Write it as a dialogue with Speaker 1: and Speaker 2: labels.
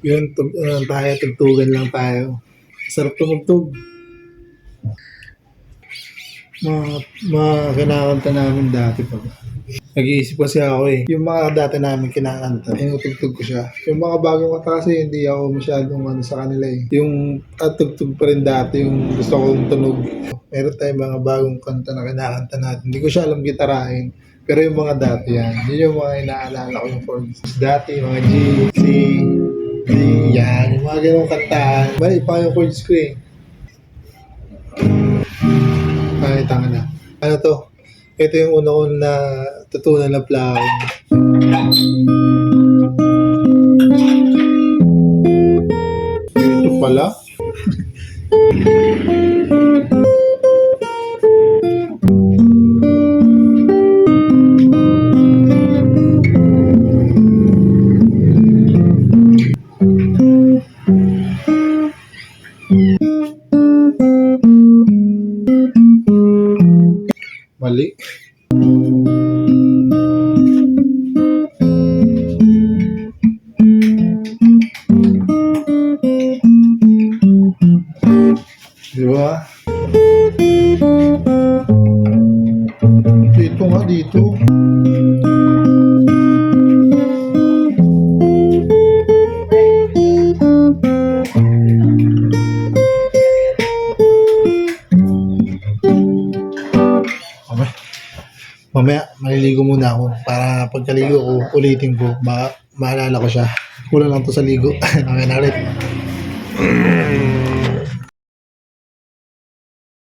Speaker 1: Yun, tayo, tugtugan lang tayo. Sarap tumugtog. Mga kinakanta namin dati pa. Nag-iisip kasi ako eh. Yung mga dati namin kinakanta, tinutugtog ko siya. Yung mga bagong kanta kasi hindi ako masyadong sa kanila eh. Yung tugtog pa rin dati, yung gusto kong tunog. Meron tayong mga bagong kanta na kinakanta natin. Hindi ko siya alam gitarahin. Pero yung mga dati yan, yun yung mga inaalala ko yung chords. Dati, mga G, C, D, yan. Yung mga ganong kanta. Mali pa yung chords ko eh. Ay, tanga na. Ano to? Ito yung una ko na tutunan na plowing. Ito pala. Mali. Diba? Dito nga, dito. Mamaya, maliligo muna ako para pagkaligo ko, ulitin ko, maalala ko siya. Kulang lang to sa ligo. Mamaya na ulit.